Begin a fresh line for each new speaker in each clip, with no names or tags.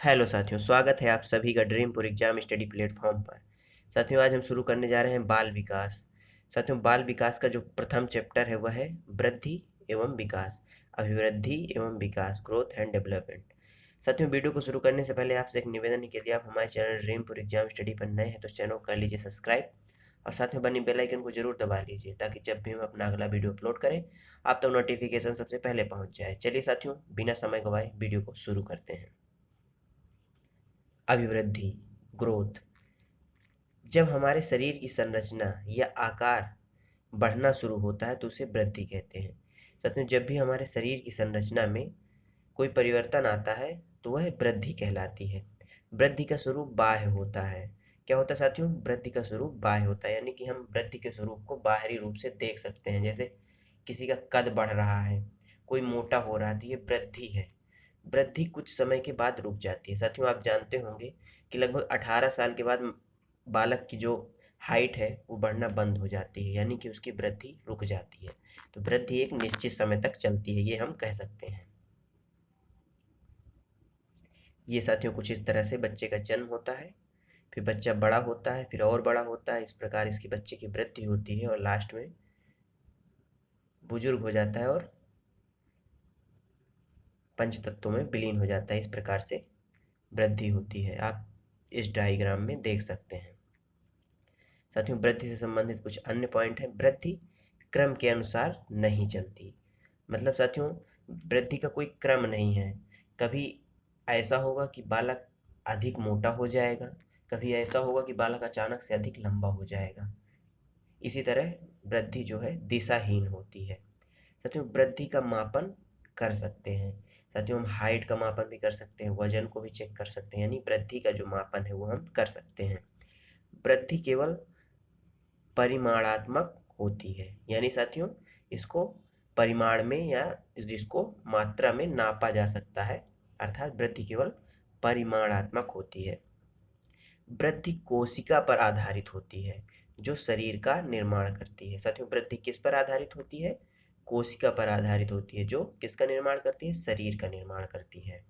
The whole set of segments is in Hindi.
हेलो साथियों, स्वागत है आप सभी का ड्रीमपुर एग्जाम स्टडी प्लेटफॉर्म पर। साथियों, आज हम शुरू करने जा रहे हैं बाल विकास। साथियों, बाल विकास का जो प्रथम चैप्टर है वह है वृद्धि एवं विकास, अभिवृद्धि एवं विकास, ग्रोथ एंड डेवलपमेंट। साथियों, वीडियो को शुरू करने से पहले आपसे एक निवेदन है कि यदि आप हमारे चैनल ड्रीमपुर एग्जाम स्टडी पर नए हैं तो चैनल को कर लीजिए सब्सक्राइब और साथ में बनी बेल आइकन को जरूर दबा लीजिए ताकि जब भी हम अपना अगला वीडियो अपलोड करें आप तक नोटिफिकेशन सबसे पहले पहुंच जाए। चलिए साथियों, बिना समय गवाए वीडियो को शुरू करते हैं। अभिवृद्धि, ग्रोथ। जब हमारे शरीर की संरचना या आकार बढ़ना शुरू होता है तो उसे वृद्धि कहते हैं। साथियों, जब भी हमारे शरीर की संरचना में कोई परिवर्तन आता है तो वह वृद्धि कहलाती है। वृद्धि का स्वरूप बाह्य होता है। क्या होता है साथियों? वृद्धि का स्वरूप बाह्य होता है, यानी कि हम वृद्धि के स्वरूप को बाहरी रूप से देख सकते हैं। जैसे किसी का कद बढ़ रहा है, कोई मोटा हो रहा है, तो ये वृद्धि है। वृद्धि कुछ समय के बाद रुक जाती है। साथियों, आप जानते होंगे कि लगभग 18 साल के बाद बालक की जो हाइट है वो बढ़ना बंद हो जाती है, यानी कि उसकी वृद्धि रुक जाती है। तो वृद्धि एक निश्चित समय तक चलती है, ये हम कह सकते हैं। ये साथियों कुछ इस तरह से बच्चे का जन्म होता है, फिर बच्चा बड़ा होता है, फिर और बड़ा होता है। इस प्रकार इसकी बच्चे की वृद्धि होती है और लास्ट में बुजुर्ग हो जाता है और पंचतत्वों में विलीन हो जाता है। इस प्रकार से वृद्धि होती है, आप इस डायग्राम में देख सकते हैं। साथियों, वृद्धि से संबंधित कुछ अन्य पॉइंट है। वृद्धि क्रम के अनुसार नहीं चलती। मतलब साथियों, वृद्धि का कोई क्रम नहीं है। कभी ऐसा होगा कि बालक अधिक मोटा हो जाएगा, कभी ऐसा होगा कि बालक अचानक से अधिक लंबा हो जाएगा। इसी तरह वृद्धि जो है दिशाहीन होती है। साथियों, वृद्धि का मापन कर सकते हैं। साथियों, हम हाइट का मापन भी कर सकते हैं, वजन को भी चेक कर सकते हैं, यानी वृद्धि का जो मापन है वो हम कर सकते हैं। वृद्धि केवल परिमाणात्मक होती है, यानी साथियों इसको परिमाण में या जिसको मात्रा में नापा जा सकता है, अर्थात वृद्धि केवल परिमाणात्मक होती है। वृद्धि कोशिका पर आधारित होती है जो शरीर का निर्माण करती है। साथियों, वृद्धि किस पर आधारित होती है? कोशिका पर आधारित होती है जो किसका निर्माण करती है? शरीर का निर्माण करती है।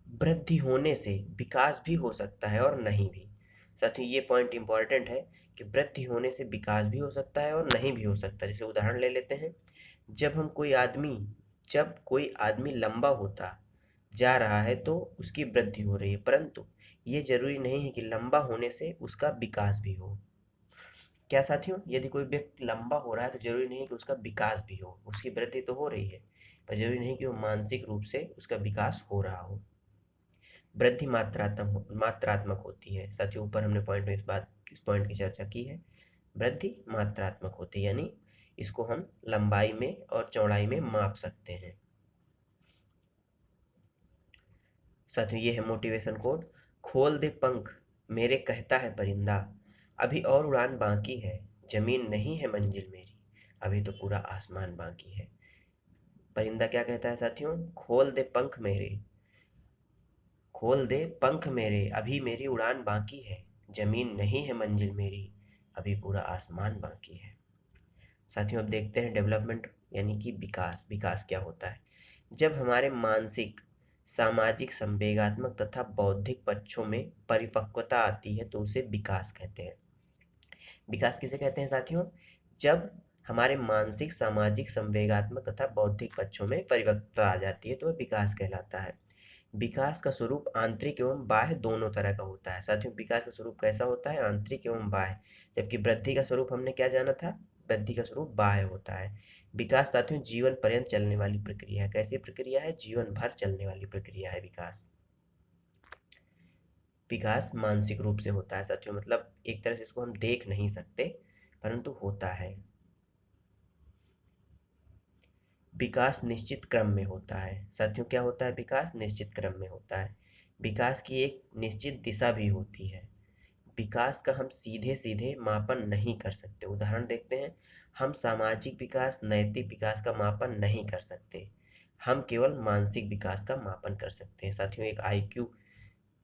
वृद्धि होने से विकास भी हो सकता है और नहीं भी। साथियों, ये पॉइंट इंपॉर्टेंट है कि वृद्धि होने से विकास भी हो सकता है और नहीं भी हो सकता। जैसे उदाहरण ले लेते हैं, जब कोई आदमी लंबा होता जा रहा है तो उसकी वृद्धि हो रही है, परंतु ये जरूरी नहीं है कि लंबा होने से उसका विकास भी हो। क्या साथियों? यदि कोई व्यक्ति लंबा हो रहा है तो जरूरी नहीं कि उसका विकास भी हो। उसकी वृद्धि तो हो रही है, पर जरूरी नहीं कि वो मानसिक रूप से उसका विकास हो रहा हो। वृद्धि मात्रात्मक होती है। साथियों, ऊपर हमने पॉइंट में इस पॉइंट की चर्चा की है। वृद्धि मात्रात्मक होती है, यानी इसको हम लंबाई में और चौड़ाई में माप सकते हैं। साथियों, ये है मोटिवेशन कोड। खोल दे पंख मेरे कहता है परिंदा, अभी और उड़ान बाकी है, जमीन नहीं है मंजिल मेरी, अभी तो पूरा आसमान बाकी है। परिंदा क्या कहता है साथियों? खोल दे पंख मेरे, अभी मेरी उड़ान बाकी है, जमीन नहीं है मंजिल मेरी, अभी पूरा आसमान बाकी है। साथियों, अब देखते हैं डेवलपमेंट यानी कि विकास। विकास क्या होता है? जब हमारे मानसिक, सामाजिक, संवेगात्मक तथा बौद्धिक पक्षों में परिपक्वता आती है तो उसे विकास कहते हैं। विकास किसे कहते हैं साथियों? जब हमारे मानसिक, सामाजिक, संवेगात्मक तथा बौद्धिक पक्षों में परिपक्वता आ जाती है तो वह विकास कहलाता है। विकास का स्वरूप आंतरिक एवं बाह्य दोनों तरह का होता है। साथियों, विकास का स्वरूप कैसा होता है? आंतरिक एवं बाह्य। जबकि वृद्धि का स्वरूप हमने क्या जाना था? वृद्धि का स्वरूप बाह्य होता है। विकास साथियों जीवन पर्यंत चलने वाली प्रक्रिया है। कैसी प्रक्रिया है? जीवन भर चलने वाली प्रक्रिया है विकास। विकास मानसिक रूप से होता है साथियों, मतलब एक तरह से इसको हम देख नहीं सकते परंतु होता है। विकास निश्चित क्रम में होता है। साथियों, क्या होता है? विकास निश्चित क्रम में होता है। विकास की एक निश्चित दिशा भी होती है। विकास का हम सीधे सीधे मापन नहीं कर सकते। उदाहरण देखते हैं, हम सामाजिक विकास, नैतिक विकास का मापन नहीं कर सकते। हम केवल मानसिक विकास का मापन कर सकते हैं। साथियों, एक आईक्यू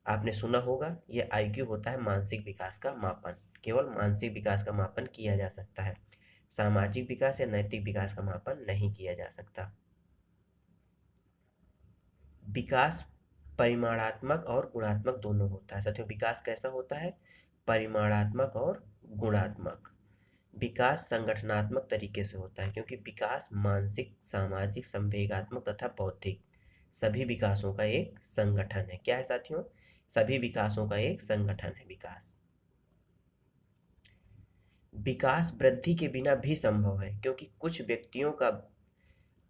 आपने सुना होगा, ये आईक्यू होता है मानसिक विकास का मापन। केवल मानसिक विकास का मापन किया जा सकता है, सामाजिक विकास या नैतिक विकास का मापन नहीं किया जा सकता। विकास परिमाणात्मक और गुणात्मक दोनों होता है। साथियों विकास कैसा होता है? परिमाणात्मक और गुणात्मक। विकास संगठनात्मक तरीके से होता है, क्योंकि विकास मानसिक, सामाजिक, संवेगात्मक तथा बौद्धिक सभी विकासों का एक संगठन है। क्या है साथियों? सभी विकासों का एक संगठन है विकास। विकास वृद्धि के बिना भी संभव है, क्योंकि कुछ व्यक्तियों का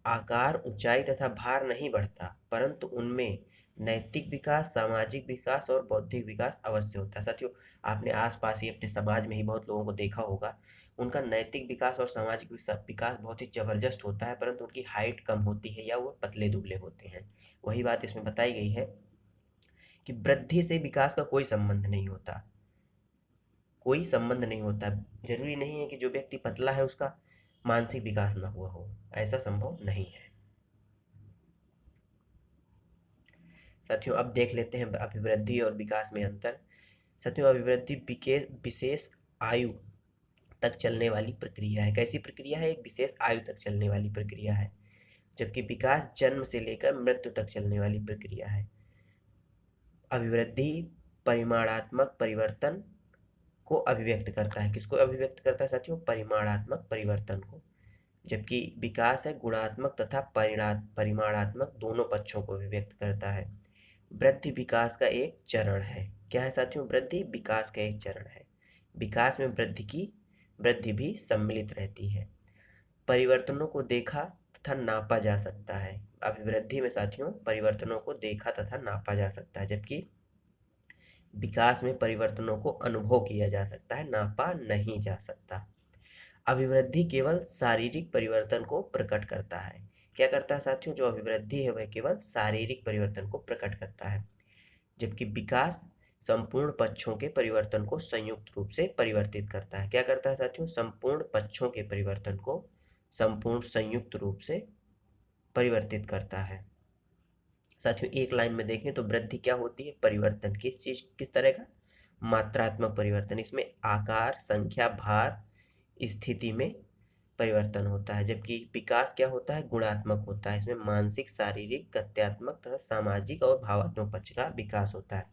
आकार, ऊंचाई तथा भार नहीं बढ़ता, परंतु उनमें नैतिक विकास, सामाजिक विकास और बौद्धिक विकास अवश्य होता है। साथियों आपने आसपास ही अपने समाज में ही बहुत लोगों को देखा होगा, उनका नैतिक विकास और सामाजिक विकास बहुत ही जबरदस्त होता है, परंतु उनकी हाइट कम होती है या वो पतले दुबले होते हैं। वही बात इसमें बताई गई है कि वृद्धि से विकास का कोई संबंध नहीं होता, कोई संबंध नहीं होता। जरूरी नहीं है कि जो व्यक्ति पतला है उसका मानसिक विकास ना हुआ हो, ऐसा संभव नहीं है। साथियों अब देख लेते हैं अभिवृद्धि और विकास में अंतर। साथियों अभिवृद्धि विशेष आयु तक चलने वाली प्रक्रिया है। कैसी प्रक्रिया है? एक विशेष आयु तक चलने वाली प्रक्रिया है, जबकि विकास जन्म से लेकर मृत्यु तक चलने वाली प्रक्रिया है। अभिवृद्धि परिमाणात्मक परिवर्तन को अभिव्यक्त करता है। किसको अभिव्यक्त करता है साथियों? परिमाणात्मक परिवर्तन को। जबकि विकास है गुणात्मक तथा परिमाणात्मक दोनों पक्षों को अभिव्यक्त करता है। वृद्धि विकास का एक चरण है। क्या है साथियों? वृद्धि विकास का एक चरण है। विकास में वृद्धि भी सम्मिलित रहती है। परिवर्तनों को देखा तथा नापा जा सकता है। अभिवृद्धि में साथियों परिवर्तनों को देखा तथा नापा जा सकता है, जबकि विकास में परिवर्तनों को अनुभव किया जा सकता है, नापा नहीं जा सकता। अभिवृद्धि केवल शारीरिक परिवर्तन को प्रकट करता है। क्या करता है साथियों? जो अभिवृद्धि है वह केवल शारीरिक परिवर्तन को प्रकट करता है, जबकि विकास संपूर्ण पक्षों के परिवर्तन को संयुक्त रूप से परिवर्तित करता है। क्या करता है साथियों? संपूर्ण पक्षों के परिवर्तन को संपूर्ण संयुक्त रूप से परिवर्तित करता है। साथियों एक लाइन में देखें तो वृद्धि क्या होती है? परिवर्तन। किस तरह का? मात्रात्मक परिवर्तन। इसमें आकार, संख्या, भार, स्थिति में परिवर्तन होता है। जबकि विकास क्या होता है? गुणात्मक होता है। इसमें मानसिक, शारीरिक, गत्यात्मक तथा सामाजिक और भावात्मक पक्ष का विकास होता है।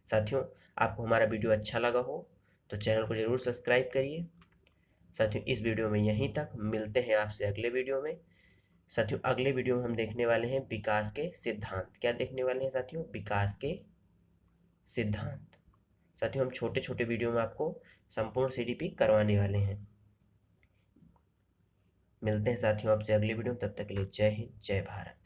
साथियों आपको हमारा वीडियो अच्छा लगा हो तो चैनल को जरूर सब्सक्राइब करिए। साथियों इस वीडियो में यहीं तक, मिलते हैं आपसे अगले वीडियो में। साथियों अगले वीडियो में हम देखने वाले हैं विकास के सिद्धांत। क्या देखने वाले हैं साथियों? विकास के सिद्धांत। साथियों हम छोटे छोटे वीडियो में आपको संपूर्ण सीडीपी करवाने वाले हैं। मिलते हैं साथियों आपसे अगले वीडियो में, तब तक के लिए जय हिंद, जय भारत।